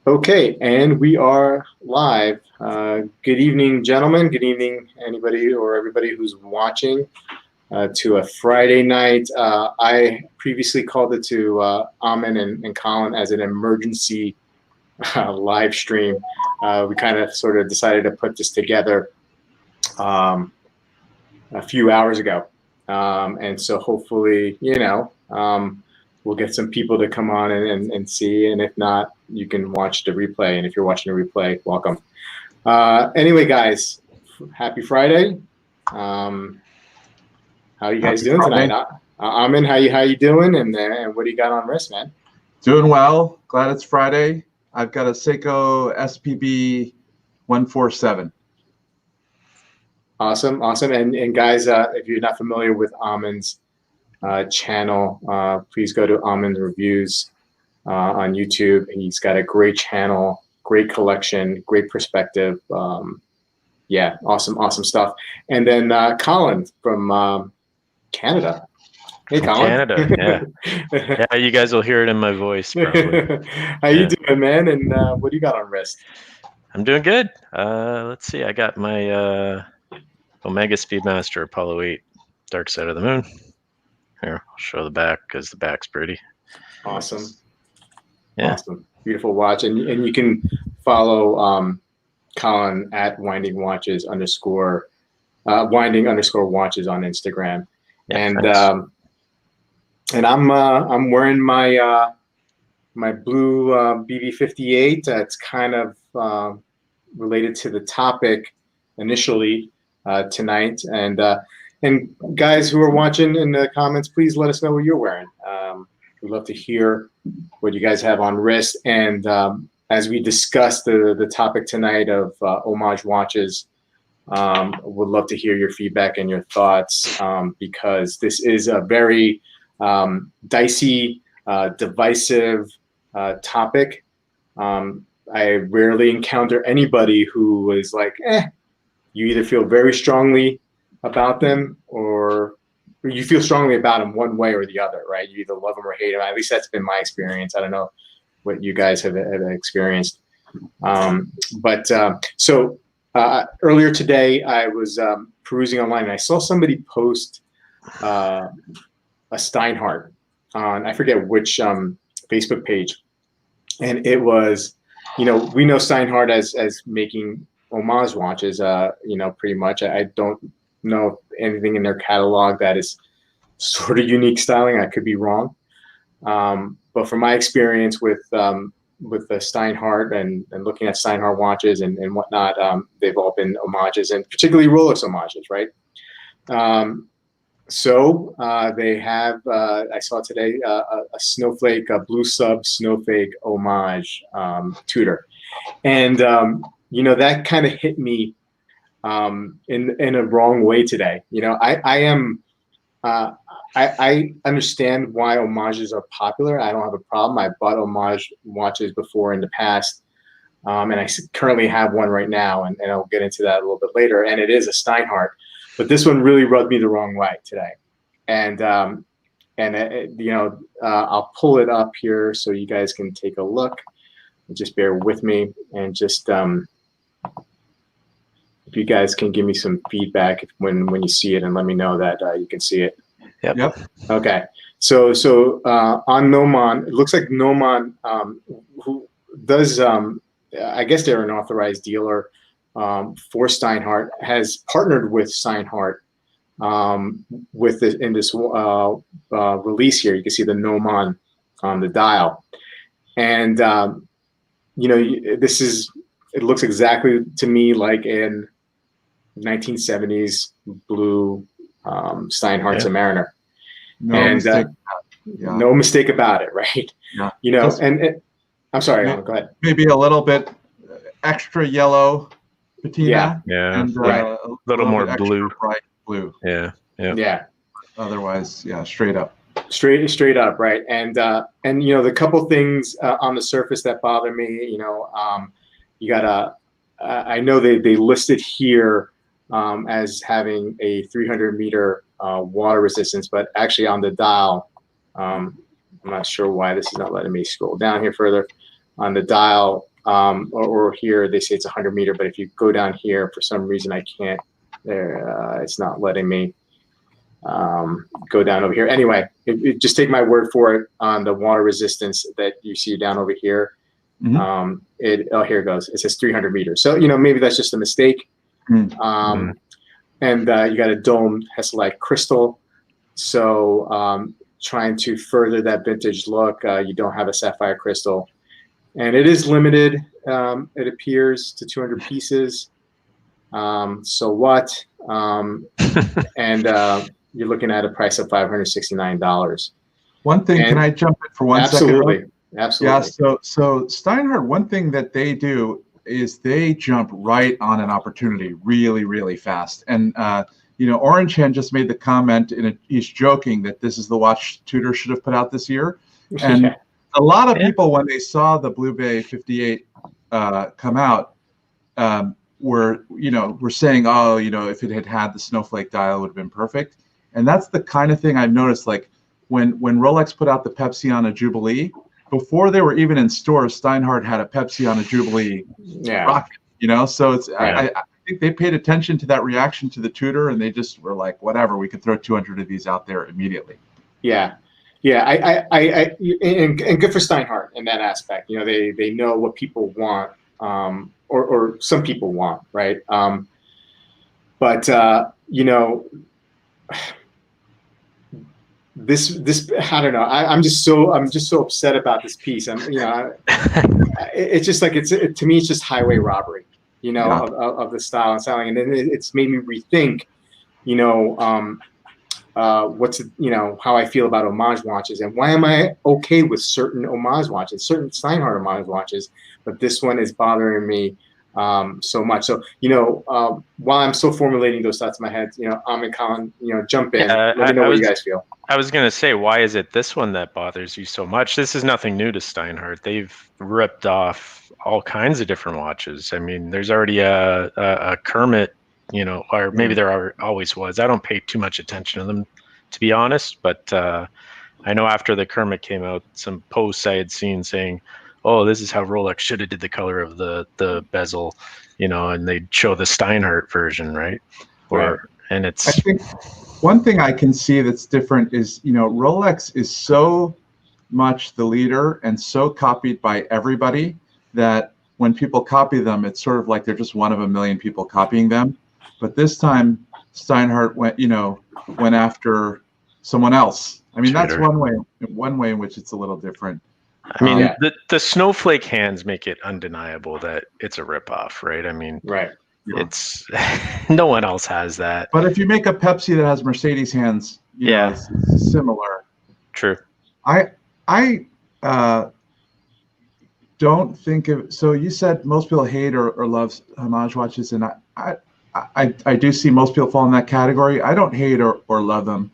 Okay, and we are live. Good evening, gentlemen. Good evening, anybody or everybody who's watching to a Friday night. I previously called it to Amin and Colin as an emergency live stream. We kind of sort of decided to put this together a few hours ago. And so hopefully, we'll get some people to come on and see. And if not, you can watch the replay. And if you're watching the replay, welcome. Anyway, guys, happy Friday. How are you guys doing tonight? Amin, how you doing? And what do you got on wrist, man? Doing well. Glad it's Friday. I've got a Seiko SPB 147. Awesome. And guys, if you're not familiar with Amin's channel, please go to Amin Reviews on YouTube. He's got a great channel, great collection, great perspective. Yeah, awesome stuff. And then Colin from Canada. Hey, Colin. Canada, yeah. Yeah, you guys will hear it in my voice probably. How you doing, man? And what do you got on wrist? I'm doing good. Let's see. I got my Omega Speedmaster Apollo 8 Dark Side of the Moon. Here, I'll show the back because the back's pretty. Awesome. Yeah. Awesome. Beautiful watch. And you can follow Colin at winding watches _ winding _ watches on Instagram. Yeah, and I'm wearing my my blue BB58. It's kind of related to the topic initially tonight. And guys who are watching in the comments, please let us know what you're wearing. We'd love to hear what you guys have on wrist. And as we discuss the topic tonight of Homage Watches, would love to hear your feedback and your thoughts because this is a very dicey, divisive topic. I rarely encounter anybody who is like, you either feel very strongly about them or you feel strongly about them one way or the other, right? You either love them or hate them. At least that's been my experience. I don't know what you guys have experienced. So earlier today, I was perusing online and I saw somebody post a Steinhardt on, I forget which Facebook page. And it was, we know Steinhardt as making Homage watches, pretty much. I don't know anything in their catalog that is sort of unique styling. I could be wrong. But from my experience with the Steinhardt and looking at Steinhardt watches and whatnot, they've all been homages, and particularly Rolex homages, right? So they have, I saw today, a snowflake, a blue sub snowflake homage Tudor. And, that kind of hit me in a wrong way today. I understand why homages are popular. I don't have a problem. I bought homage watches before in the past, and I currently have one right now, and I'll get into that a little bit later. And it is a Steinhardt, but this one really rubbed me the wrong way today. And I'll pull it up here so you guys can take a look. Just bear with me and just if you guys can give me some feedback when you see it and let me know that you can see it. Yep. Okay. So on Nomon, it looks like Nomon, who does, I guess they're an authorized dealer for Steinhardt, has partnered with Steinhardt in this release here. You can see the Nomon on the dial. And, it looks exactly to me like in 1970s blue Steinhardt Submariner. No mistake about it, right? Yeah. And I'm sorry, go ahead. Maybe a little bit extra yellow patina. Yeah. And a little more blue. Bright blue. Yeah. Otherwise, straight up. Straight up, right? And the couple things on the surface that bother me, you got I know they listed here as having a 300-meter water resistance, but actually on the dial, I'm not sure why this is not letting me scroll down here further. On the dial, or here they say it's 100 meter, but if you go down here, for some reason I can't, it's not letting me go down over here. Anyway, just take my word for it on the water resistance that you see down over here. Mhm. Here it goes. It says 300 meters. So, maybe that's just a mistake. And you got a domed Hesalite crystal. So trying to further that vintage look, you don't have a sapphire crystal. And it is limited, it appears, to 200 pieces. So what? And you're looking at a price of $569. One thing, can I jump in for 1 second? Absolutely. Absolutely. Yeah, so Steinhardt, one thing that they do is they jump right on an opportunity really, really fast. And, Orange Hand just made the comment, he's joking that this is the watch Tudor should have put out this year. And a lot of people, when they saw the Blue Bay 58 come out, were saying, oh, if it had had the snowflake dial, it would have been perfect. And that's the kind of thing I've noticed, like when Rolex put out the Pepsi on a Jubilee, before they were even in stores, Steinhardt had a Pepsi on a Jubilee rocket, so it's, I think they paid attention to that reaction to the Tudor, and they just were like, whatever, we could throw 200 of these out there immediately. Yeah. And good for Steinhardt in that aspect. They know what people want, or some people want, right? But this I don't know. I'm just so upset about this piece. It's just like to me it's just highway robbery, of the style and styling, and then it's made me rethink, how I feel about homage watches, and why am I okay with certain homage watches, certain Steinhardt homage watches, but this one is bothering me so much. So, while I'm still formulating those thoughts in my head, Amin, Colin, jump in. Let me know what you guys feel. I was going to say, why is it this one that bothers you so much? This is nothing new to Steinhardt. They've ripped off all kinds of different watches. I mean, there's already a Kermit, or maybe there always was. I don't pay too much attention to them, to be honest. But I know after the Kermit came out, some posts I had seen saying, oh, this is how Rolex should have did the color of the bezel, and they'd show the Steinhardt version, right? And it's... I think one thing I can see that's different is, Rolex is so much the leader and so copied by everybody that when people copy them, it's sort of like they're just one of a million people copying them. But this time, Steinhardt went after someone else. I mean, that's one way in which it's a little different. I mean, the snowflake hands make it undeniable that it's a ripoff, right? I mean, it's no one else has that. But if you make a Pepsi that has Mercedes hands, it's similar. True. I don't think of. So you said most people hate or love homage watches, and I do see most people fall in that category. I don't hate or love them.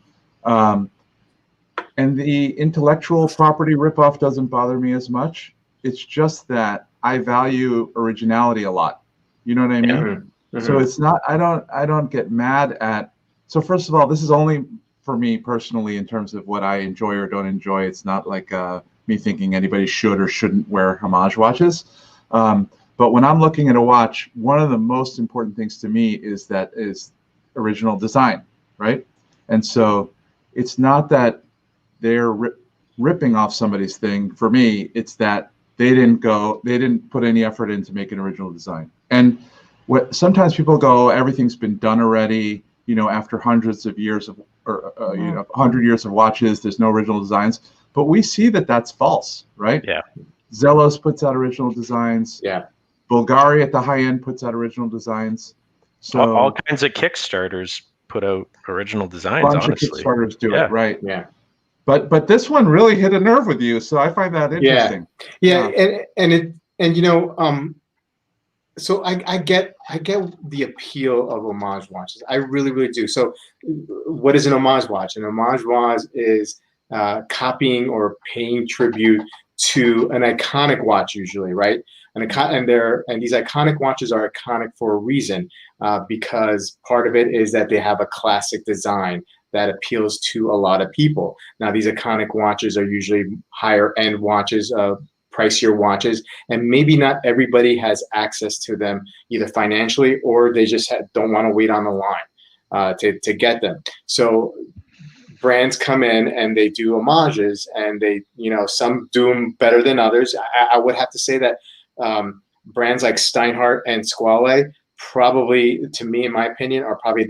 And the intellectual property ripoff doesn't bother me as much. It's just that I value originality a lot. You know what I mean? Mm-hmm. So it's not. I don't get mad at. So first of all, this is only for me personally in terms of what I enjoy or don't enjoy. It's not like me thinking anybody should or shouldn't wear homage watches. But when I'm looking at a watch, one of the most important things to me is original design, right? And so it's not that they're ripping off somebody's thing. For me, it's that they didn't put any effort in to make an original design. And sometimes people go, everything's been done already, after hundreds of years of, 100 years of watches, there's no original designs. But we see that that's false, right? Yeah. Zelos puts out original designs. Yeah. Bulgari at the high end puts out original designs. So all kinds of Kickstarters put out original designs. A bunch honestly, of Kickstarters do it, right? Yeah. But this one really hit a nerve with you, so I find that interesting. Yeah. So I get the appeal of homage watches. I really, really do. So what is an homage watch? An homage watch is copying or paying tribute to an iconic watch, usually, right? And these iconic watches are iconic for a reason, because part of it is that they have a classic design that appeals to a lot of people. Now, these iconic watches are usually higher end watches, pricier watches, and maybe not everybody has access to them either financially or they just don't want to wait on the line to get them. So brands come in and they do homages, and they, some do them better than others. I would have to say that brands like Steinhardt and Squale probably, to me, in my opinion, are probably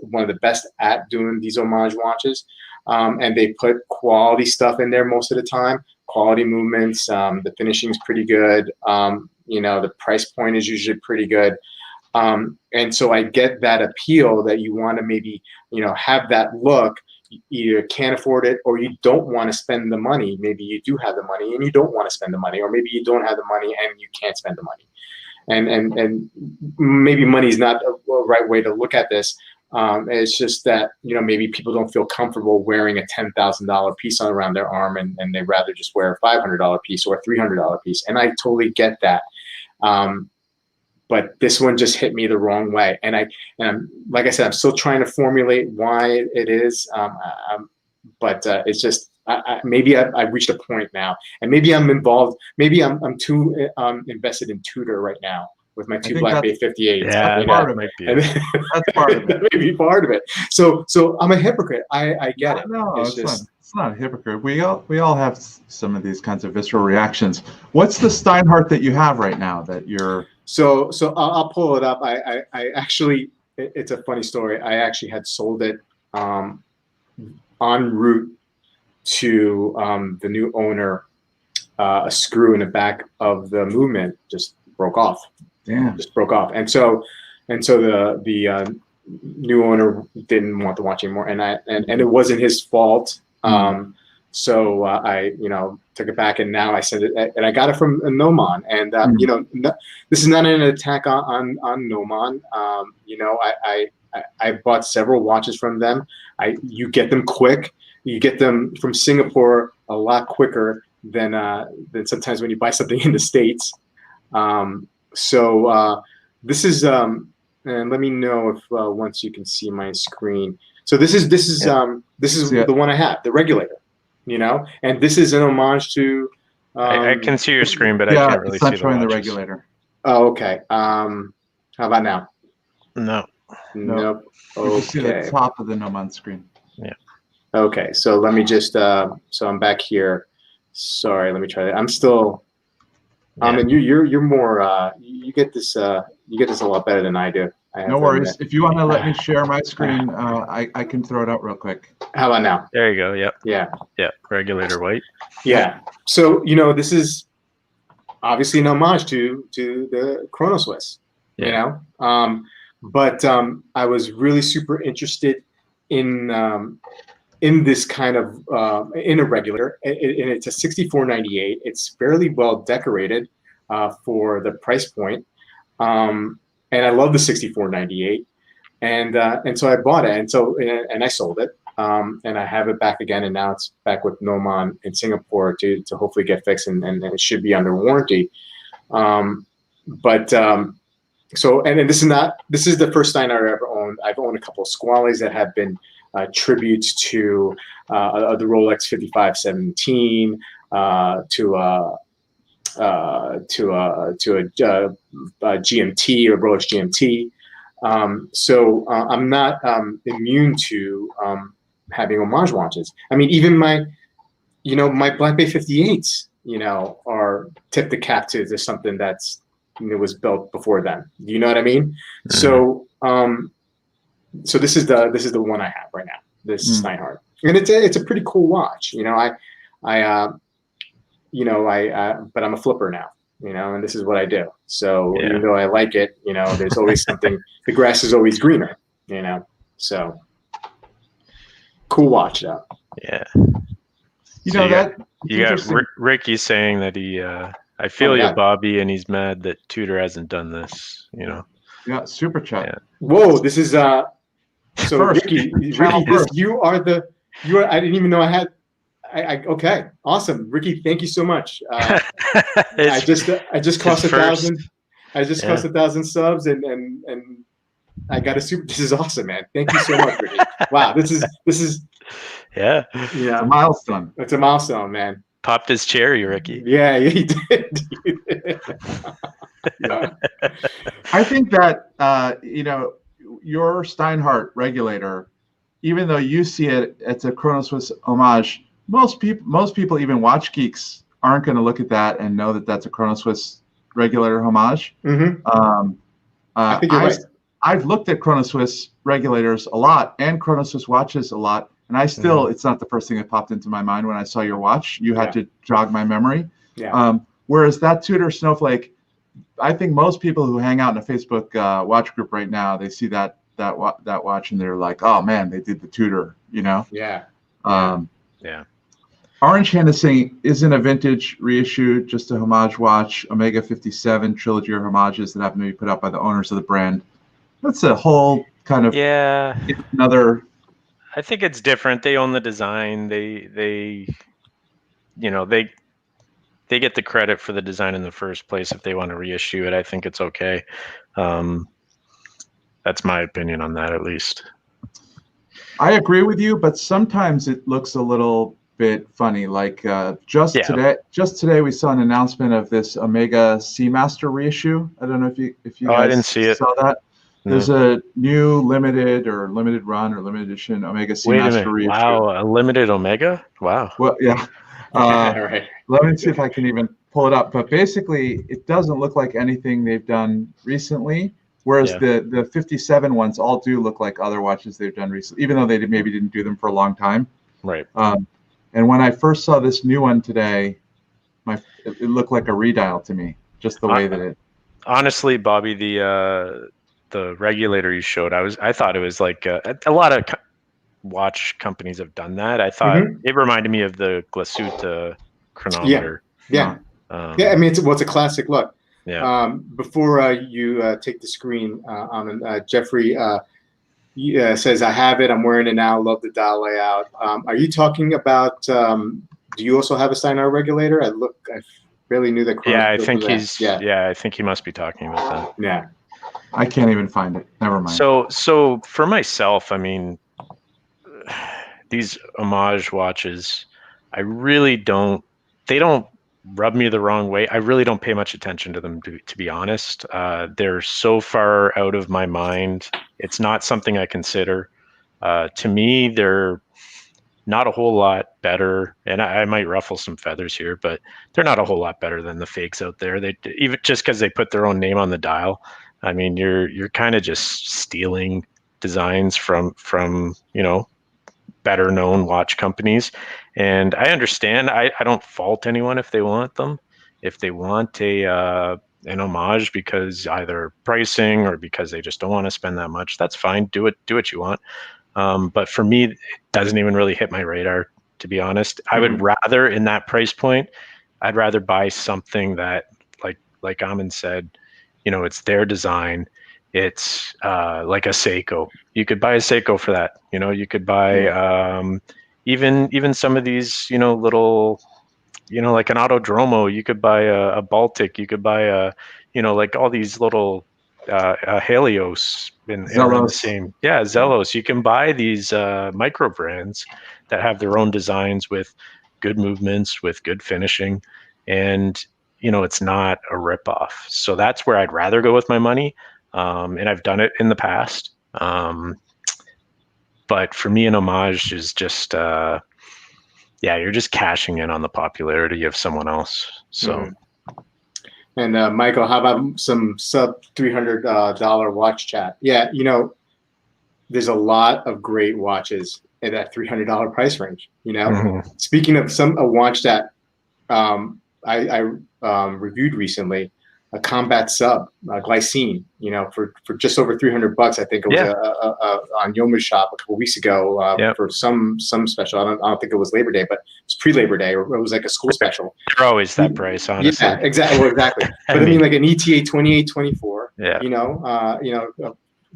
one of the best at doing these homage watches. And they put quality stuff in there most of the time, quality movements. The finishing is pretty good. The price point is usually pretty good. And so I get that appeal that you want to maybe, have that look. You either can't afford it or you don't want to spend the money. Maybe you do have the money and you don't want to spend the money, or maybe you don't have the money and you can't spend the money. And maybe money is not a right way to look at this. It's just that, maybe people don't feel comfortable wearing a $10,000 piece around their arm, and they'd rather just wear a $500 piece or a $300 piece. And I totally get that. But this one just hit me the wrong way. And like I said, I'm still trying to formulate why it is. But it's just, maybe I've reached a point now, and maybe I'm involved. Maybe I'm too invested in Tudor right now with my two Black Bay 58s. Yeah, part of it. That's part of it. That may be part of it. So I'm a hypocrite. I get it. No, it's not a hypocrite. We all have some of these kinds of visceral reactions. What's the Steinhardt that you have right now that you're? So I'll pull it up. I actually, it's a funny story. I actually had sold it en route to the new owner. A screw in the back of the movement just broke off. Damn. Just broke off. And so the new owner didn't want the watch anymore, and it wasn't his fault. So I took it back, and now I sent it, and I got it from Nomon. And this is not an attack on Nomon. I bought several watches from them. You get them quick. You get them from Singapore a lot quicker than sometimes when you buy something in the States. So this is and let me know if once you can see my screen. So this is the one I have, the regulator, and this is an homage to. I can see your screen, but I can't really see the watches. It's not showing the regulator. Oh, okay. How about now? No. Nope. You can see the top of the Nomon screen. Yeah. Okay, so let me just. So I'm back here. Sorry, let me try that. I'm still. And you're more. You get this a lot better than I do. No worries. If you want to let me share my screen, I can throw it out real quick. How about now? There you go. Yep. Yeah. Yeah. Regulator white. Yeah. So this is obviously an homage to the Chrono Swiss. Yeah. But I was really super interested in this kind of in a regulator, and it's a 6498. It's fairly well decorated for the price point, and I love the 6498, and so I bought it, and I sold it, and I have it back again, and now it's back with Nomon in Singapore to hopefully get fixed, and it should be under warranty. So this is the first Steinhardt I ever owned. I've owned a couple of Squales that have been tributes to the Rolex 5517, to a GMT or Rolex GMT. So I'm not immune to having homage watches. I mean, even my Black Bay 58s, are tip the cap to something that's was built before then. You know what I mean? Mm-hmm. So this is the one I have right now. This Steinhardt, and it's a pretty cool watch. But I'm a flipper now. And this is what I do. So even though I like it, there's always something. The grass is always greener. So cool watch though. Yeah. You got Ricky saying that he. I feel you, Bobby, and he's mad that Tudor hasn't done this. Yeah, super chat. Yeah. Whoa, this is so Ricky, you are. I didn't even know I had. Okay, awesome, Ricky. Thank you so much. I just cost 1,000. I just cost 1,000 subs, and I got a super. This is awesome, man. Thank you so much, Ricky. Wow, this is. Yeah. It's a milestone. It's a milestone, man. popped his cherry, Ricky. Yeah, he did. Yeah. I think that your Steinhardt regulator, even though you see it, it's a Chrono Swiss homage. Most people, even watch geeks, aren't going to look at that and know that that's a Chrono Swiss regulator homage. Mm-hmm. I think you're right. I've looked at Chrono Swiss regulators a lot and Chrono Swiss watches a lot, and I still, it's not the first thing that popped into my mind when I saw your watch. You had to jog my memory. Yeah. Whereas that Tudor Snowflake, I think most people who hang out in a Facebook watch group right now, they see that watch and they're like, oh man, they did the Tudor, you know? Yeah. Yeah. Orange Hand is saying, isn't a vintage reissue just a homage watch? Omega 57 trilogy or homages that happen to be put out by the owners of the brand. That's a whole kind of another. I think it's different. They own the design. They get the credit for the design in the first place. If they want to reissue it, I think it's okay. That's my opinion on that, at least. I agree with you, but sometimes it looks a little bit funny. Like just today, we saw an announcement of this Omega Seamaster reissue. I don't know if you guys I didn't see it. Saw that. There's a new limited run or limited edition Omega Seamaster reissue. Wow, a limited Omega? Wow. Well, yeah. Right. Let me see if I can even pull it up. But basically, it doesn't look like anything they've done recently. Whereas the 57 ones all do look like other watches they've done recently, even though they maybe didn't do them for a long time. Right. And when I first saw this new one today, it looked like a redial to me, just the way that it. Honestly, Bobby, the regulator you showed, I thought it was like a lot of watch companies have done that. I thought it reminded me of the Glasuta chronometer. Yeah. I mean, it's a classic look. Yeah. Before you take the screen, Jeffrey says, I have it. I'm wearing it now. Love the dial layout. Are you talking about, do you also have a Steinhardt regulator? I barely knew that. I think I think he must be talking about that. Yeah. I can't even find it. Never mind. So for myself, I mean, these homage watches, they don't rub me the wrong way. I really don't pay much attention to them, to be honest. They're so far out of my mind. It's not something I consider. To me, they're not a whole lot better, and I might ruffle some feathers here, but they're not a whole lot better than the fakes out there. They even just because they put their own name on the dial. I mean, you're kind of just stealing designs from better known watch companies. And I understand. I don't fault anyone if they want them. If they want an homage because either pricing or because they just don't want to spend that much, that's fine. Do what you want. But for me, it doesn't even really hit my radar, to be honest. I would rather, in that price point, I'd rather buy something that, like Amin said, it's their design. It's like a Seiko. You could buy a Seiko for that. You could buy even some of these, little, like an Autodromo. You could buy a Baltic. You could buy like all these little Helios in the same. Yeah, Zelos. You can buy these micro brands that have their own designs with good movements, with good finishing, and it's not a ripoff. So that's where I'd rather go with my money. And I've done it in the past. But for me, an homage is just, you're just cashing in on the popularity of someone else. So. And Michael, how about some sub $300 watch chat? Yeah, there's a lot of great watches at that $300 price range. Speaking of a watch that I reviewed recently, a combat sub, Glycine, for just over $300. I think it was on Yoma's shop a couple weeks ago for some special. I don't think it was Labor Day, but it's pre-Labor Day, or it was like a school special. They're always that price, honestly. Yeah, exactly. Well, exactly. But I mean, like an ETA 2824. Yeah. A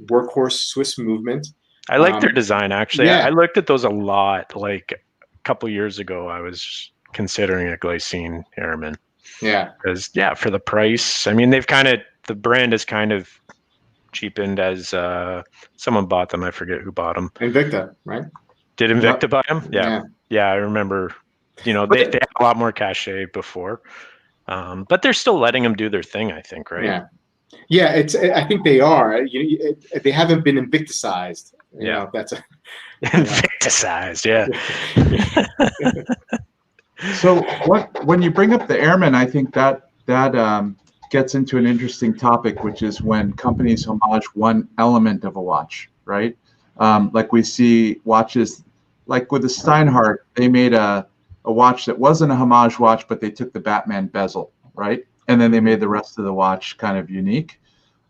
workhorse Swiss movement. I like their design, actually. I looked at those a lot. Like a couple years ago, I was considering a Glycine Airman. Yeah. Because for the price, I mean, the brand is kind of cheapened as someone bought them. I forget who bought them. Invicta, right? Did Invicta buy them? Yeah. I remember You know, they had a lot more cachet before, but they're still letting them do their thing, I think, right? Yeah. Yeah, I think they are. They haven't been invicticized. You know, that's a invicticized. Yeah. So when you bring up the airmen, I think that gets into an interesting topic, which is when companies homage one element of a watch, right? Like we see watches, like with the Steinhardt, they made a watch that wasn't a homage watch, but they took the Batman bezel, right? And then they made the rest of the watch kind of unique.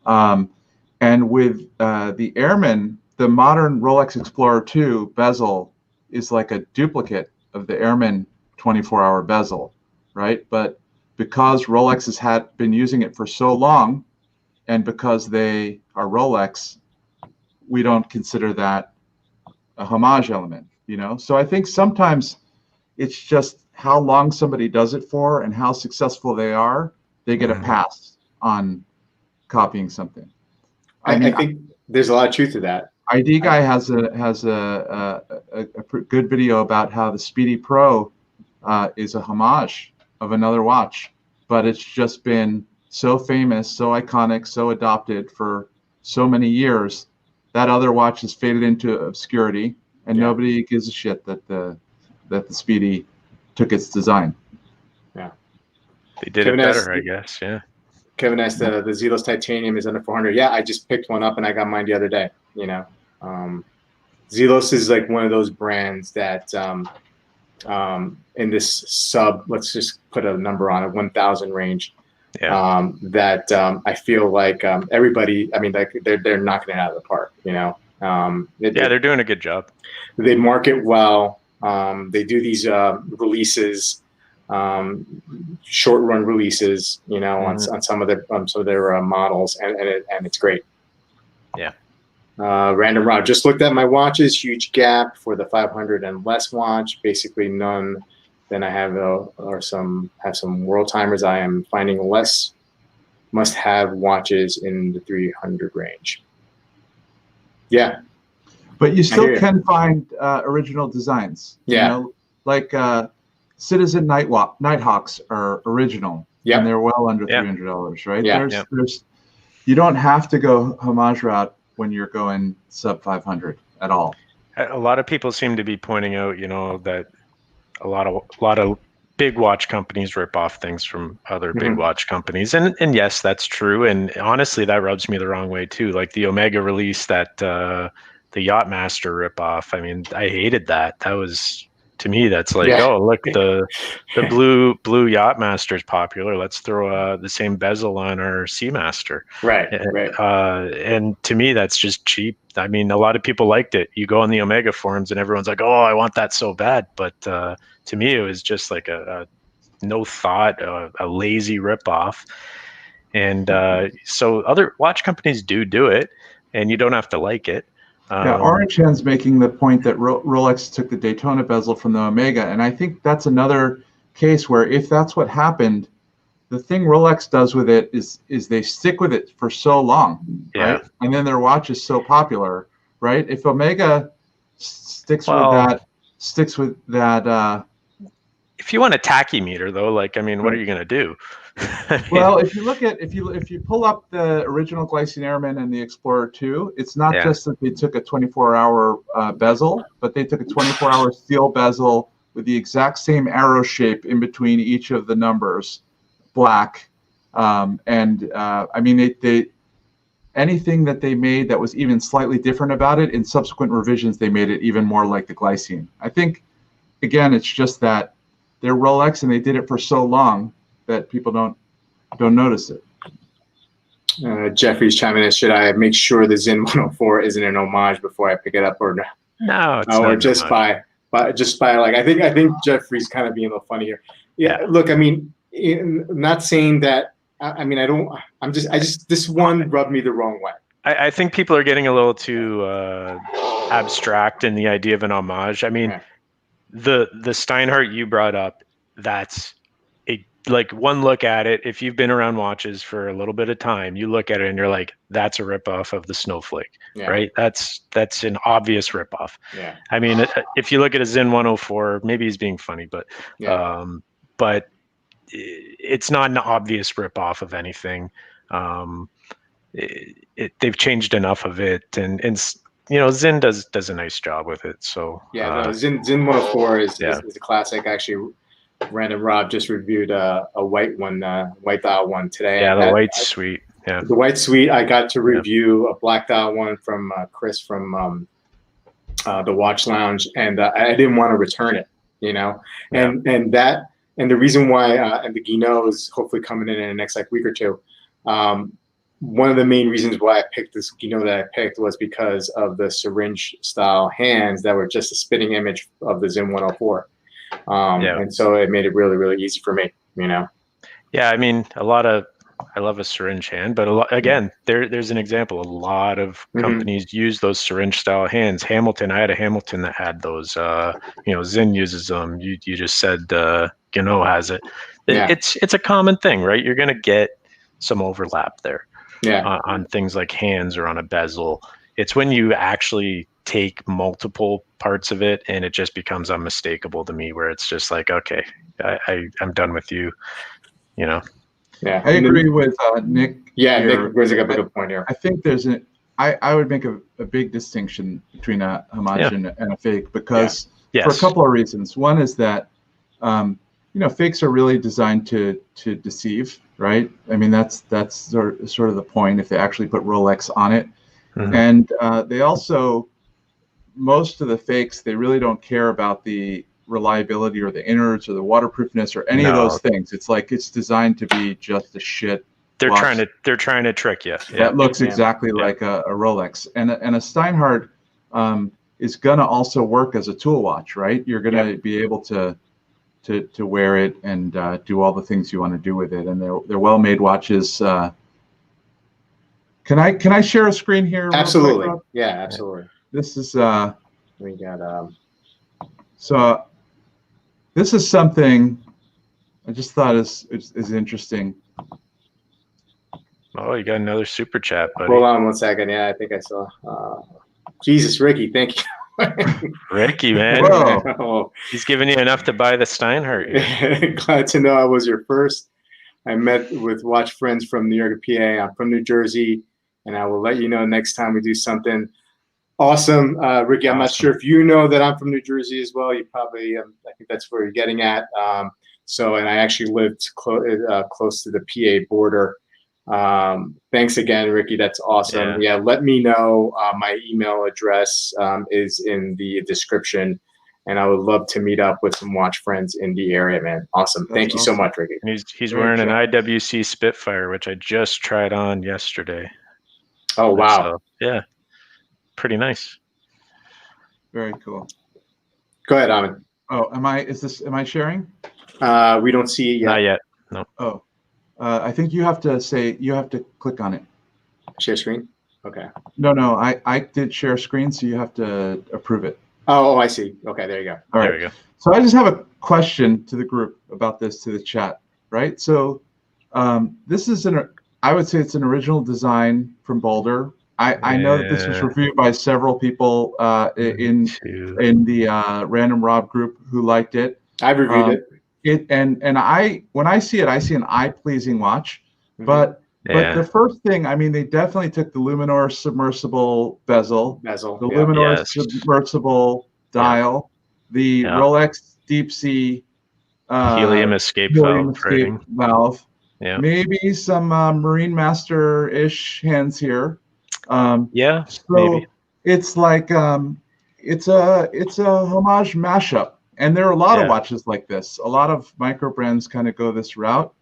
And with the Airman, the modern Rolex Explorer 2 bezel is like a duplicate of the Airman 24-hour bezel, right? But because Rolex has been using it for so long, and because they are Rolex, we don't consider that a homage element, you know? So I think sometimes it's just how long somebody does it for and how successful they are, they get a pass on copying something. I think there's a lot of truth to that. ID Guy has a good video about how the Speedy Pro is a homage of another watch, but it's just been so famous, so iconic, so adopted for so many years that other watch has faded into obscurity, and nobody gives a shit that the Speedy took its design. Yeah, they did it better, I guess. Yeah. Kevin asked the Zelos Titanium is under 400. Yeah, I just picked one up and I got mine the other day. You know, Zelos is like one of those brands that in this sub, let's just put a number on it, 1,000 range. Yeah. That I feel like everybody, I mean, like they're knocking it out of the park. You know. They're doing a good job. They market well. They do these releases. Short run releases, you know, on some of their models, and it's great. Yeah. Random Rob just looked at my watches. Huge gap for the 500 and less watch. Basically none. Then I have some world timers. I am finding less must-have watches in the 300 range. Yeah. But you still can find original designs. Yeah. You know, like. Citizen Nighthawks are original, and they're well under $300, right? Yeah. There's you don't have to go homage route when you're going sub 500 at all. A lot of people seem to be pointing out, you know, that a lot of big watch companies rip off things from other big watch companies, and yes, that's true. And honestly, that rubs me the wrong way too. Like the Omega release, that the Yachtmaster rip off. I mean, I hated that. That was. To me, that's like, oh, look, the blue Yachtmaster is popular. Let's throw the same bezel on our Seamaster. Right. And to me, that's just cheap. I mean, a lot of people liked it. You go on the Omega forums and everyone's like, oh, I want that so bad. But to me, it was just like a no thought, a lazy ripoff. And so other watch companies do it, and you don't have to like it. Orange Hand's making the point that Rolex took the Daytona bezel from the Omega, and I think that's another case where if that's what happened, the thing Rolex does with it is they stick with it for so long, right? And then their watch is so popular, right? If Omega sticks with that. If you want a tachymeter, though, like, I mean, what are you going to do? Well, if you pull up the original Glycine Airman and the Explorer 2, it's not just that they took a 24-hour bezel, but they took a 24-hour steel bezel with the exact same arrow shape in between each of the numbers, black. I mean, they anything that they made that was even slightly different about it, in subsequent revisions, they made it even more like the Glycine. I think, again, it's just that they're Rolex and they did it for so long that people don't notice it. Jeffrey's chiming in. Should I make sure the Zin 104 isn't an homage before I pick it up, or no? No, it's or not just by like I think Jeffrey's kind of being a little funny here. Yeah. Look, I mean, not saying that. I mean, I just this one rubbed me the wrong way. I think people are getting a little too abstract in the idea of an homage. I mean, the Steinhardt you brought up, that's a like one look at it, if you've been around watches for a little bit of time, you look at it and you're like, that's a ripoff of the Snowflake, right? That's an obvious ripoff. Yeah. I mean, if you look at a Zen 104, maybe he's being funny, but but it's not an obvious ripoff of anything. They've changed enough of it, and you know, Zen does a nice job with it. So yeah, no, Zen 104 is a classic. Actually, Random Rob just reviewed a white one, white dial one today. Yeah, the white's sweet. Yeah, the white sweet. I got to review a black dial one from Chris from the Watch Lounge, and I didn't want to return it. You know, and the reason why and the Guinot is hopefully coming in the next like week or two. One of the main reasons why I picked this Guinot that I picked was because of the syringe style hands that were just a spitting image of the Zen 104. And so it made it really, really easy for me, you know? Yeah. I mean, I love a syringe hand, but again, there's an example. A lot of companies use those syringe style hands. Hamilton, I had a Hamilton that had those, you know, Zen uses them. You just said, Guinot has it. It's a common thing, right? You're going to get some overlap there. On things like hands or on a bezel. It's when you actually take multiple parts of it and it just becomes unmistakable to me, where it's just like, okay, I'm done with you, you know? Yeah, I agree with Nick. Yeah, Nick brings up a good point here. I think I would make a big distinction between a homage and a fake, because for a couple of reasons. One is that, you know, fakes are really designed to deceive. Right. I mean, that's sort of the point, if they actually put Rolex on it. And they also, most of the fakes, they really don't care about the reliability or the innards or the waterproofness or any of those things. It's like it's designed to be just a shit. They're trying to trick you. That looks exactly like a Rolex. And a Steinhardt is gonna also work as a tool watch, right? You're gonna be able to wear it and do all the things you want to do with it, and they're well-made watches. Can I share a screen here? Absolutely. Quick, yeah, absolutely. This is we got so this is something I just thought is interesting. Oh, you got another super chat, buddy. Hold on 1 second. Yeah, I think I saw. Jesus, Ricky, thank you. Ricky, man. Whoa. He's giving you enough to buy the Steinhardt. Glad to know I was your first. I met with watch friends from New York and PA. I'm from New Jersey, and I will let you know next time we do something awesome. Ricky, I'm not sure if you know that I'm from New Jersey as well. You probably, I think that's where you're getting at. And I actually lived close to the PA border. Thanks again, Ricky. That's awesome. Yeah, let me know. My email address is in the description, and I would love to meet up with some watch friends in the area, man. Awesome. Thank you so much, Ricky. And he's wearing an IWC Spitfire, which I just tried on yesterday. Oh, wow. So, yeah, pretty nice. Very cool. Go ahead, Amin. Oh, am I sharing? We don't see it yet. Not yet. No. Oh. I think you have to click on it. Share screen? Okay. No, I did share screen, so you have to approve it. Oh, I see. Okay, there you go. All right. There we go. So I just have a question to the group about this, to the chat, right? So this is I would say it's an original design from Boulder. I know that this was reviewed by several people in the Random Rob group who liked it. I've reviewed it. When I see it, I see an eye-pleasing watch, but the first thing, I mean, they definitely took the Luminor submersible bezel, the Luminor submersible dial, the Rolex deep sea helium escape valve, maybe some Marine Master-ish hands here. Maybe it's like it's a homage mashup. And there are a lot of watches like this. A lot of micro brands kind of go this route.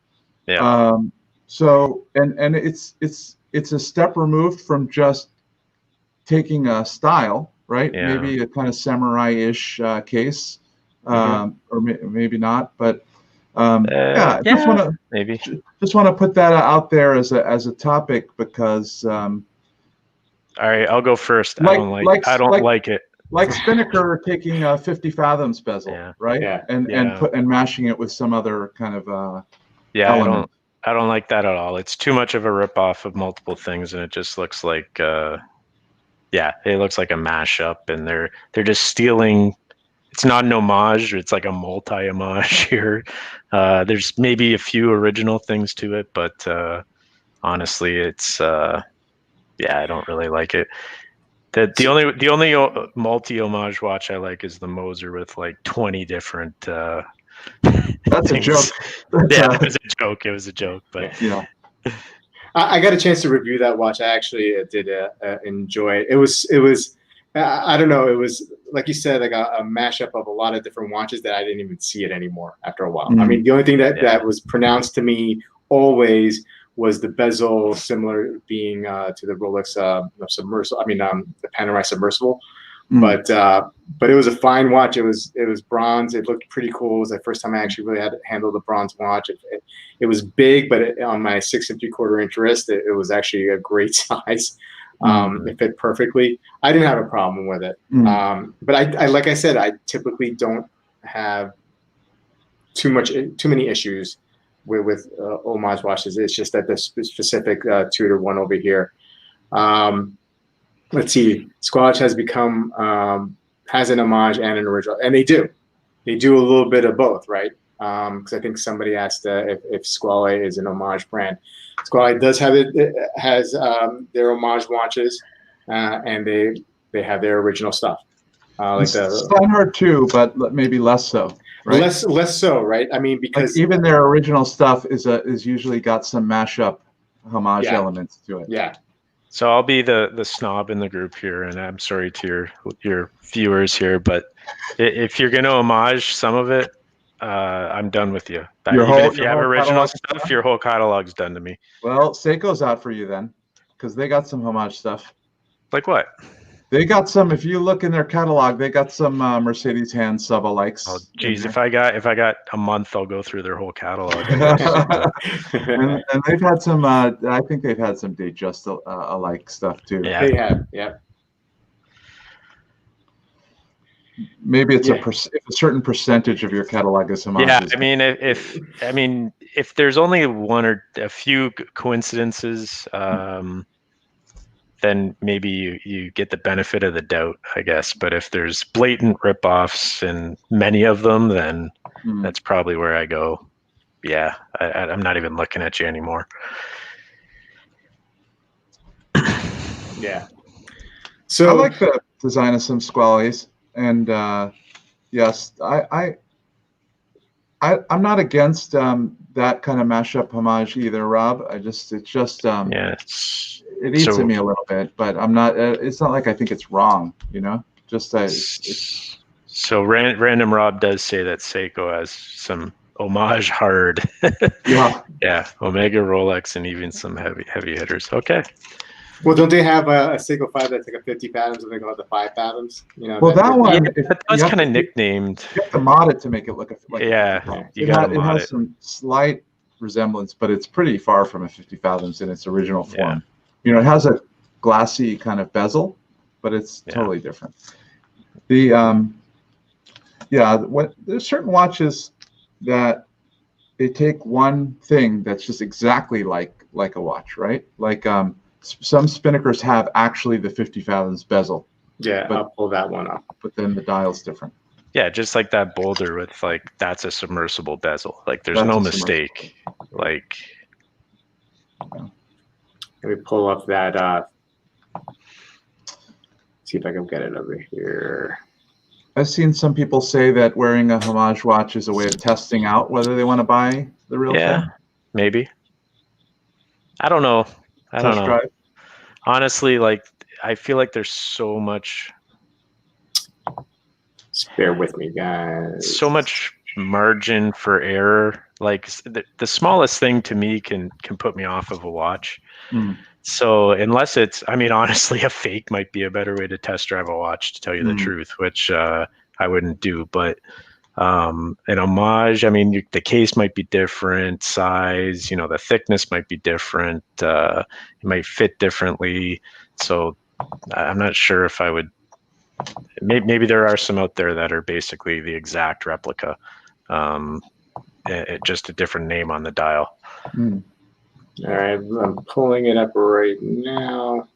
So it's a step removed from just taking a style, right? Maybe a kind of samurai-ish case, or maybe not. But just want to put that out there as a topic, because. All right, I'll go first. I don't like it. Like Spinnaker taking a 50 fathoms bezel, right? And mashing it with some other kind of Yeah, element. I don't like that at all. It's too much of a ripoff of multiple things, and it just looks like yeah, it looks like a mashup, and they're just stealing. It's not an homage, it's like a multi-homage here. There's maybe a few original things to it, but honestly, it's yeah, I don't really like it. The only multi-homage watch I like is the Moser with like 20 different That's a joke. things. That's Yeah, a, it was a joke. It was a joke, but yeah. I got a chance to review that watch. I actually did enjoy it. It was I don't know. It was like you said, like a mashup of a lot of different watches that I didn't even see it anymore after a while. I mean, the only thing that was pronounced to me always was the bezel, similar being to the Rolex submersible. I mean, the Panerai submersible. But it was a fine watch. It was bronze. It looked pretty cool. It was the first time I actually really had to handle the bronze watch. It was big, but on my 6 3/4 inch wrist, it was actually a great size. It fit perfectly. I didn't have a problem with it. But I like I said, I typically don't have too many issues with homage watches. It's just that the specific Tudor one over here. Let's see, Squatch has become has an homage and an original, and they do a little bit of both, right? Because I think somebody asked if Squale is an homage brand. Squale does have it has their homage watches, and they have their original stuff. Like the Steinhardt too, but maybe less so. Right? Less so, right? I mean, because like even their original stuff is usually got some mashup homage elements to it. Yeah. So I'll be the snob in the group here, and I'm sorry to your viewers here, but if you're going to homage some of it, I'm done with you. If you have original stuff, your whole catalog's done to me. Well, Seiko's out for you then, because they got some homage stuff. Like what? They got some. If you look in their catalog, they got some Mercedes hand sub alikes. Oh, geez, if I got a month, I'll go through their whole catalog. and they've had some. I think they've had some Datejust alike stuff too. Yeah, they have. Yeah. Maybe it's if a certain percentage of your catalog is homages. Yeah, I mean, if there's only one or a few coincidences, then maybe you get the benefit of the doubt, I guess. But if there's blatant ripoffs and many of them, then that's probably where I go. Yeah, I'm not even looking at you anymore. Yeah. So I like the design of some Squales, and yes, I'm not against that kind of mashup homage either, Rob. It's just yeah. It eats at me a little bit, but I'm not. It's not like I think it's wrong, you know. Just so Random Rob does say that Seiko has some homage hard. Yeah. Omega, Rolex, and even some heavy hitters. Okay. Well, don't they have a Seiko 5 that's like a 50 fathoms, and they go to 5 fathoms? You know. Well, that one. Yeah, that was kind of nicknamed. You have to mod it to make it look like. Yeah. You got to mod it. It has some slight resemblance, but it's pretty far from a 50 fathoms in its original form. Yeah. You know, it has a glassy kind of bezel, but it's totally different. The there's certain watches that they take one thing that's just exactly like a watch, right? Like some spinnakers have actually the 50 fathoms bezel. Yeah, I'll pull that one up. But then the dial's different. Yeah, just like that Boulder with that's a submersible bezel. Like there's no mistake. Like. Yeah. Let me pull up that. See if I can get it over here. I've seen some people say that wearing a homage watch is a way of testing out whether they want to buy the real thing. Yeah, maybe. I don't know. I don't know. Drive. Honestly, I feel like there's so much. Just bear with me, guys. So much margin for error. Like the smallest thing to me can put me off of a watch. So unless it's, I mean, honestly, a fake might be a better way to test drive a watch, to tell you the truth, which I wouldn't do. But an homage, I mean, the case might be different, size, the thickness might be different. It might fit differently. So I'm not sure if I would. Maybe there are some out there that are basically the exact replica. just a different name on the dial. Mm. All right, I'm pulling it up right now.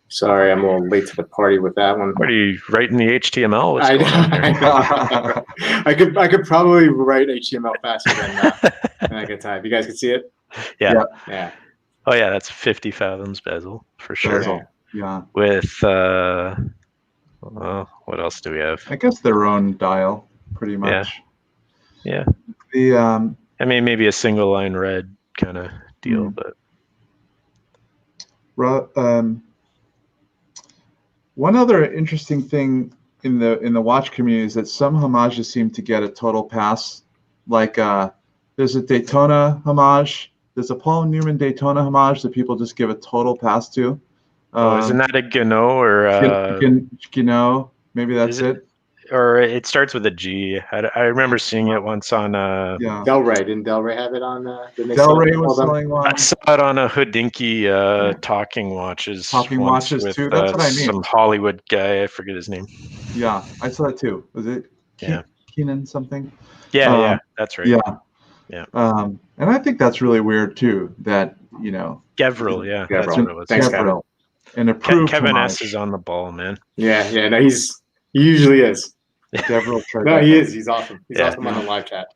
Sorry, I'm a little late to the party with that one. What are you writing the HTML? What's going on there? I could probably write HTML faster than I can type. You guys can see it? Yeah. Yeah. Oh yeah, that's 50 fathoms bezel for sure. Bezel. Yeah. With well, what else do we have? I guess their own dial, pretty much. Yeah. The I mean, maybe a single line red kind of deal, but one other interesting thing in the watch community is that some homages seem to get a total pass. Like there's a Daytona homage, there's a Paul Newman Daytona homage that people just give a total pass to. isn't that a Gano or Gino? Maybe that's it. Or it starts with a G. I remember seeing it once on Delray. Didn't Delray have it on? Delray was selling one. I saw it on a Hodinkee talking watches. Talking watches with, too. That's what I mean. Some Hollywood guy. I forget his name. Yeah, I saw that too. Was it Keenan something? Yeah, that's right. Yeah. And I think that's really weird too. That Gevril. Yeah, Gevril. that's what it was. Thanks, Gevril. And approved Kevin homage. S is on the ball, man. Yeah. No, he usually is. Gevril No, he is. He's awesome. He's awesome on the live chat.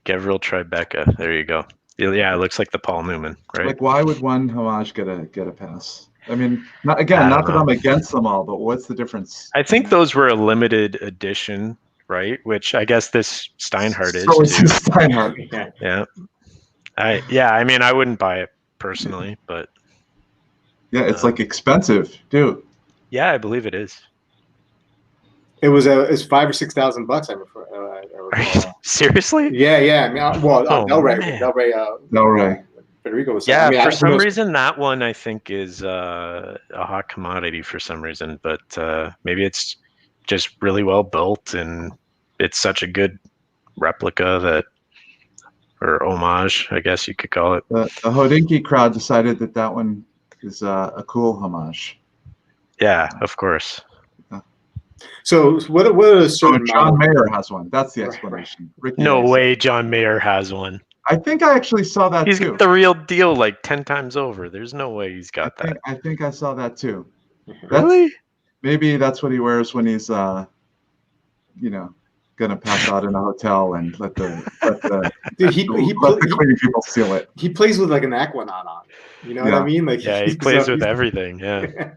Gevril Tribeca. There you go. Yeah, it looks like the Paul Newman, right? Like, why would one homage get a pass? I mean, not that I'm against them all, but what's the difference? I think those were a limited edition, right? Which I guess this Steinhardt is. So it's Steinhardt. Yeah. I mean, I wouldn't buy it personally, but yeah, it's like expensive, dude. Yeah, I believe it is. It was $5,000 or $6,000. I recall. Seriously? Yeah. I mean, Delray. Federico was saying. Yeah, I mean, for some reason that one I think is a hot commodity for some reason, but maybe it's just really well built and it's such a good replica or homage, I guess you could call it. The Hodinkee crowd decided that one is a cool homage. Yeah, of course. So what are certain John Mayer has one. That's the explanation. Right. No way John Mayer has one. I think I actually saw that he's too. He's got the real deal like 10 times over. There's no way he's got that. I think I saw that too. Really? Maybe that's what he wears when he's gonna pass out in a hotel and let the cleaning people steal it. He plays with like an Aquanaut on. You know what I mean? Like he plays with everything. Yeah.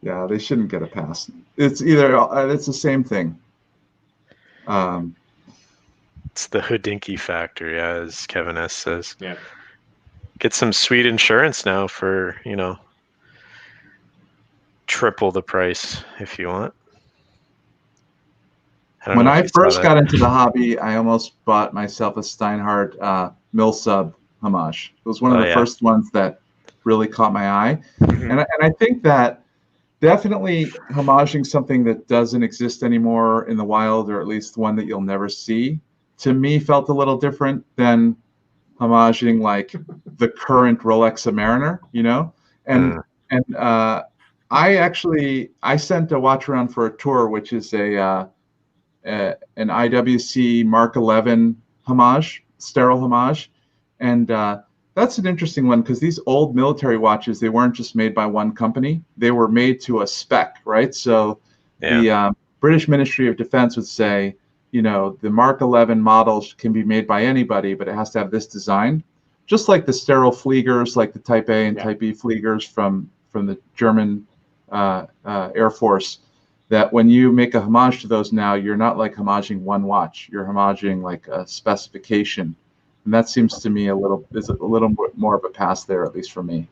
Yeah, they shouldn't get a pass. It's it's the same thing. It's the Hodinkee factor, as Kevin S says. Yeah. Get some sweet insurance now for, triple the price if you want. When I first got into the hobby, I almost bought myself a Steinhardt mil-sub homage. It was one of the first ones that really caught my eye. Mm-hmm. And I think that definitely homaging something that doesn't exist anymore in the wild, or at least one that you'll never see, to me felt a little different than homaging like the current Rolex Submariner, And I sent a watch around for a tour, which is an IWC Mark 11 homage, sterile homage, and that's an interesting one because these old military watches, they weren't just made by one company. They were made to a spec, right? So the British Ministry of Defense would say, the Mark 11 models can be made by anybody, but it has to have this design. Just like the sterile Fliegers, like the Type A and Type B Fliegers from the German Air Force, that when you make a homage to those now, you're not like homaging one watch. You're homaging like a specification. And that seems to me a little more of a pass there, at least for me.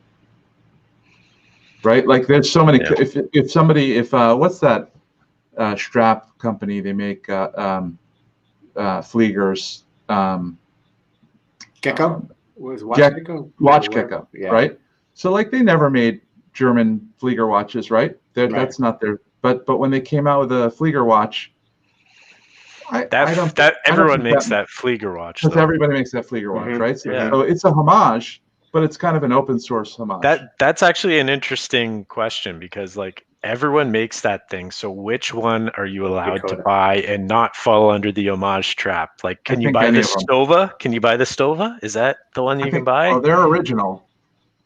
Right? Like there's so many. Yeah. If what's that strap company? They make Fliegers. Gecko. Watch Gecko. Yeah. Right. So like they never made German Flieger watches, right? That's not their. But when they came out with a Flieger watch. Everyone makes that Flieger watch. Because everybody makes that Flieger watch, right? So it's a homage, but it's kind of an open source homage. That's actually an interesting question because, like, everyone makes that thing. So which one are you allowed to buy and not fall under the Homage trap? Like, can you buy the Stova? Can you buy the Stova? Is that the one you can buy? Oh, they're original.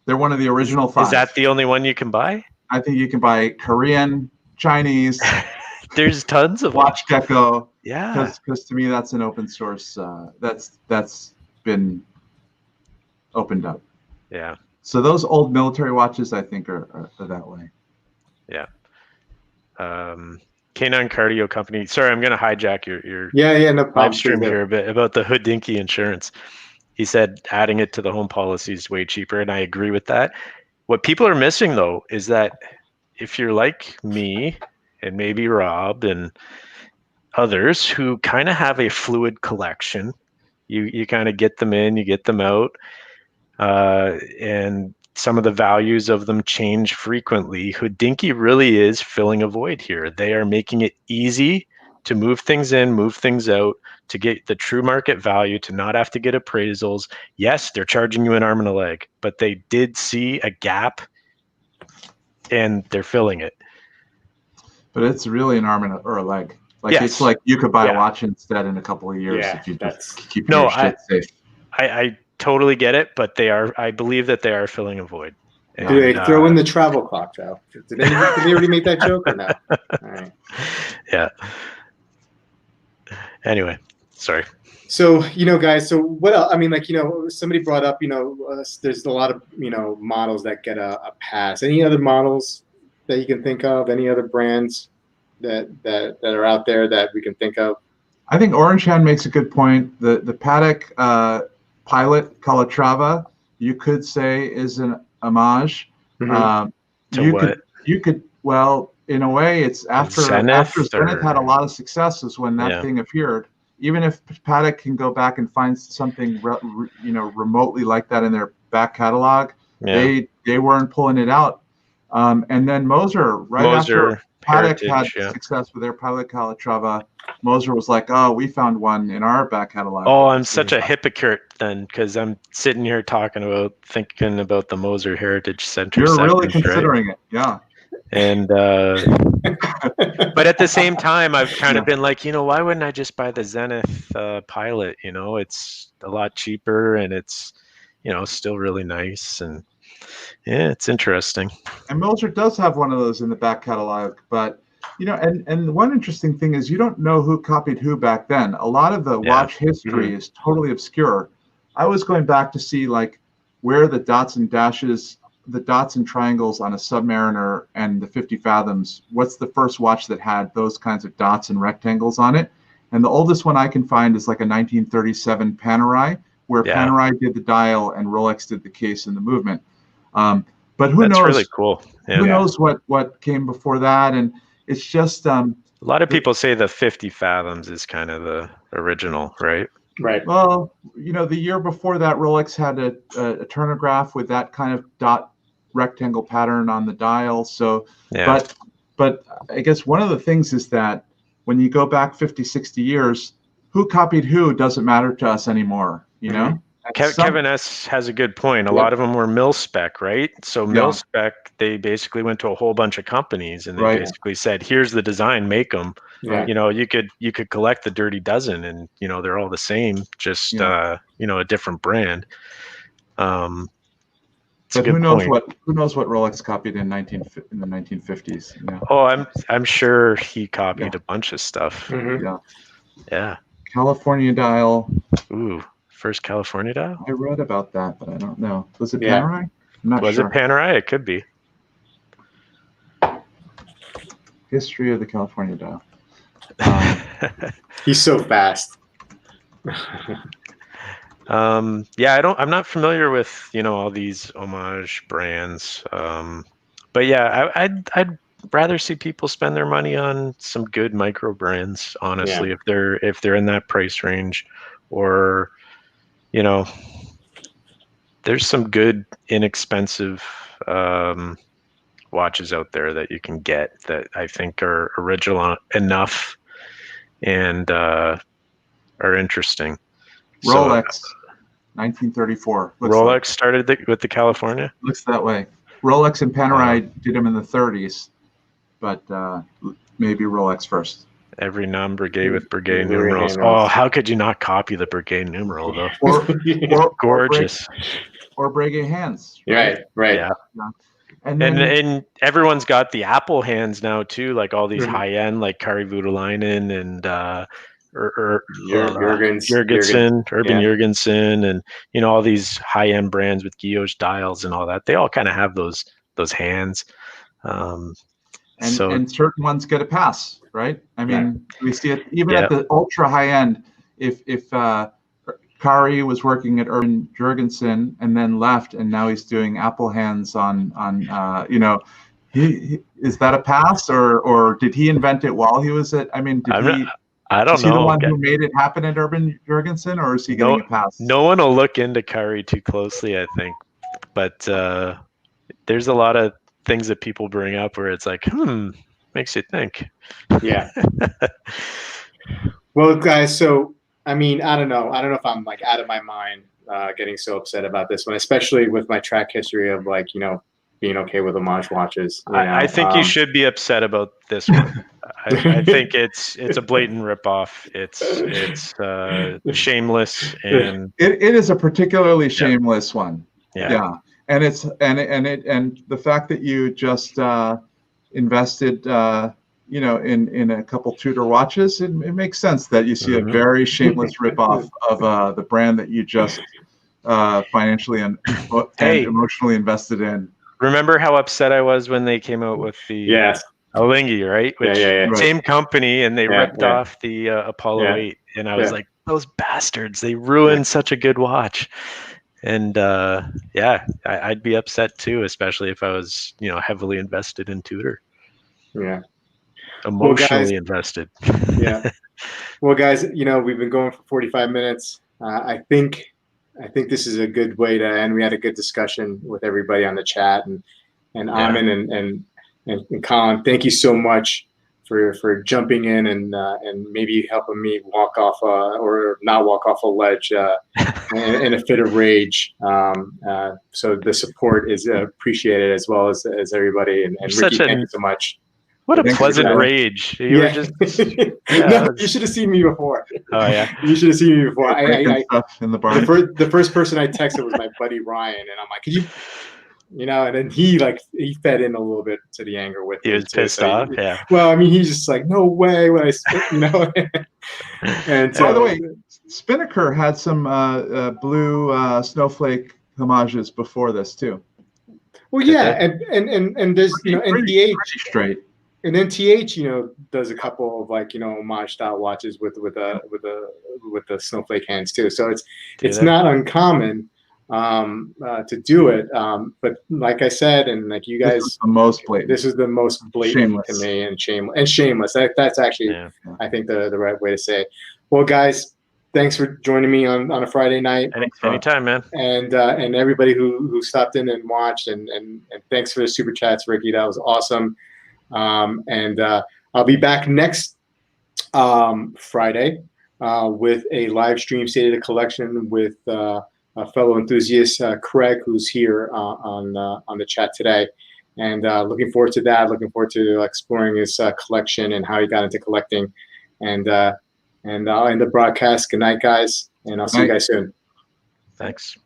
They're one of the original 5. Is that the only one you can buy? I think you can buy Korean, Chinese. There's tons of Watch them. Gecko. Yeah. Because to me, that's an open source. That's been opened up. Yeah. So those old military watches, I think, are that way. Yeah. K9 Cardio Company. Sorry, I'm going to hijack your no live stream here a bit about the Hodinkee insurance. He said adding it to the home policy is way cheaper, and I agree with that. What people are missing, though, is that if you're like me and maybe Rob and others who kind of have a fluid collection, you kind of get them in, you get them out, and some of the values of them change frequently. Hodinkee really is filling a void here. They are making it easy to move things in, move things out, to get the true market value, to not have to get appraisals. Yes, they're charging you an arm and a leg, but they did see a gap and they're filling it. But it's really an arm or a leg. Like, it's like you could buy a watch instead in a couple of years if you just keep your shit safe. I totally get it, but I believe that they are filling a void. And, do they throw in the travel clock, Joe? Did they already make that joke or no? All right. Yeah. Anyway, sorry. So, guys, so what else? I mean, like, somebody brought up, there's a lot of, models that get a pass. Any other models that you can think of? Any other brands that are out there that we can think of? I think Orange Hand makes a good point. The Patek Pilot Calatrava, you could say, is an homage. To what? You could, well, in a way, it's after Zenith had a lot of successes when that thing appeared. Even if Patek can go back and find something, remotely like that in their back catalog, they weren't pulling it out. And then Moser, after Patek had success with their Pilot Calatrava, Moser was like, "Oh, we found one in our back catalog." Oh, I'm such a hypocrite then, because I'm sitting here thinking about the Moser Heritage Center. You're really considering it, yeah. And but at the same time, I've kind of been like, why wouldn't I just buy the Zenith Pilot? It's a lot cheaper and it's, still really nice, and it's interesting. And Moser does have one of those in the back catalog, but and one interesting thing is you don't know who copied who back then. A lot of the watch history is totally obscure. I was going back to see like where the dots and dashes, the dots and triangles on a Submariner and the 50 Fathoms, what's the first watch that had those kinds of dots and rectangles on it? And the oldest one I can find is like a 1937 Panerai, where Panerai did the dial and Rolex did the case and the movement. But who knows? That's really cool. Yeah. Who knows what came before that? And it's just a lot of people say the 50 Fathoms is kind of the original, right? Right. Well, the year before that, Rolex had a turnograph with that kind of dot rectangle pattern on the dial. So, but I guess one of the things is that when you go back 50, 60 years, who copied who doesn't matter to us anymore, Kevin S. has a good point. A lot of them were mil-spec, right? So mil-spec, they basically went to a whole bunch of companies and they basically said, here's the design, make them. Yeah. You could collect the dirty dozen and, they're all the same, just, a different brand. But who knows what Rolex copied in the 1950s? Oh, I'm sure he copied a bunch of stuff. Mm-hmm. Yeah. California dial. Ooh. First California dial? I read about that, but I don't know. Was it Panerai? I'm not sure. Was it Panerai? It could be. History of the California dial. He's so fast. I'm not familiar with, all these homage brands. But yeah, I'd rather see people spend their money on some good micro brands, honestly, if they're in that price range, or there's some good inexpensive watches out there that you can get that I think are original enough and are interesting. Rolex, 1934. Rolex started with the California? Looks that way. Rolex and Panerai did them in the 30s. but maybe Rolex first. Every non-Breguet with Breguet Breguet numerals. handles. Oh, how could you not copy the Breguet numeral though? Or Gorgeous. Or Breguet hands. Right, right. Yeah. And And everyone's got the Apple hands now too, like all these Mhm. high end, like Kari Voutilainen and Jurgensen, Urban yeah. Jurgensen, and all these high end brands with guilloche dials and all that. They all kind of have those hands. And certain ones get a pass, right? I mean, we see it even Yeah. at the ultra high end. If Kari was working at Urban Jurgensen and then left, and now he's doing Apple hands on is that a pass, or did he invent it while he was at? I mean, I don't know. Is he the one who made it happen at Urban Jurgensen, or is he getting a pass? No one will look into Kari too closely, I think. But there's a lot of things that people bring up where it's like, makes you think. Yeah. Well, guys, so I mean, I don't know if I'm like out of my mind getting so upset about this one, especially with my track history of like, being okay with Homage watches. I think you should be upset about this one. I think it's a blatant ripoff. It's shameless, and it is a particularly shameless one. Yeah. And and the fact that you just invested in a couple Tudor watches, it makes sense that you see a very shameless ripoff of the brand that you just financially and emotionally invested in. Remember how upset I was when they came out with the Alinghi, right? Which same company, and they ripped off the Apollo 8, and I was like, those bastards! They ruined such a good watch. And I'd be upset too, especially if I was heavily invested in Tudor. Yeah. Emotionally invested. Yeah. Well, guys, we've been going for 45 minutes. I think this is a good way to end. We had a good discussion with everybody on the chat, and Amin and Colin. Thank you so much for jumping in and maybe helping me walk off or not walk off a ledge in a fit of rage. So the support is appreciated, as well as everybody. And Ricky, thank you so much. What a pleasant rage! You were just no, you should have seen me before. Oh yeah, you should have seen me before. In the bar. The first person I texted was my buddy Ryan, and I'm like, "Could you?" And then he fed in a little bit to the anger with me. He was pissed off. Yeah. Well, I mean, he's just like, "No way!" When And by the way, Spinnaker had some blue snowflake homages before this too. Well, yeah, and there's NTH pretty straight. And NTH, does a couple of homage style watches with the snowflake hands too. So it's not uncommon to do it. But like I said, and like you guys, this is the most blatant to me, and shameless. That's actually, I think, the right way to say it. Well, guys, thanks for joining me on a Friday night. Anytime, man. And everybody who stopped in and watched, and thanks for the super chats, Ricky. That was awesome. And I'll be back next Friday with a live stream State of the Collection with a fellow enthusiast, Craig, who's here on the chat today. And looking forward to that. looking forward to exploring his collection and how he got into collecting. And I'll end the broadcast. Good night, guys, and I'll see you guys soon. Thanks.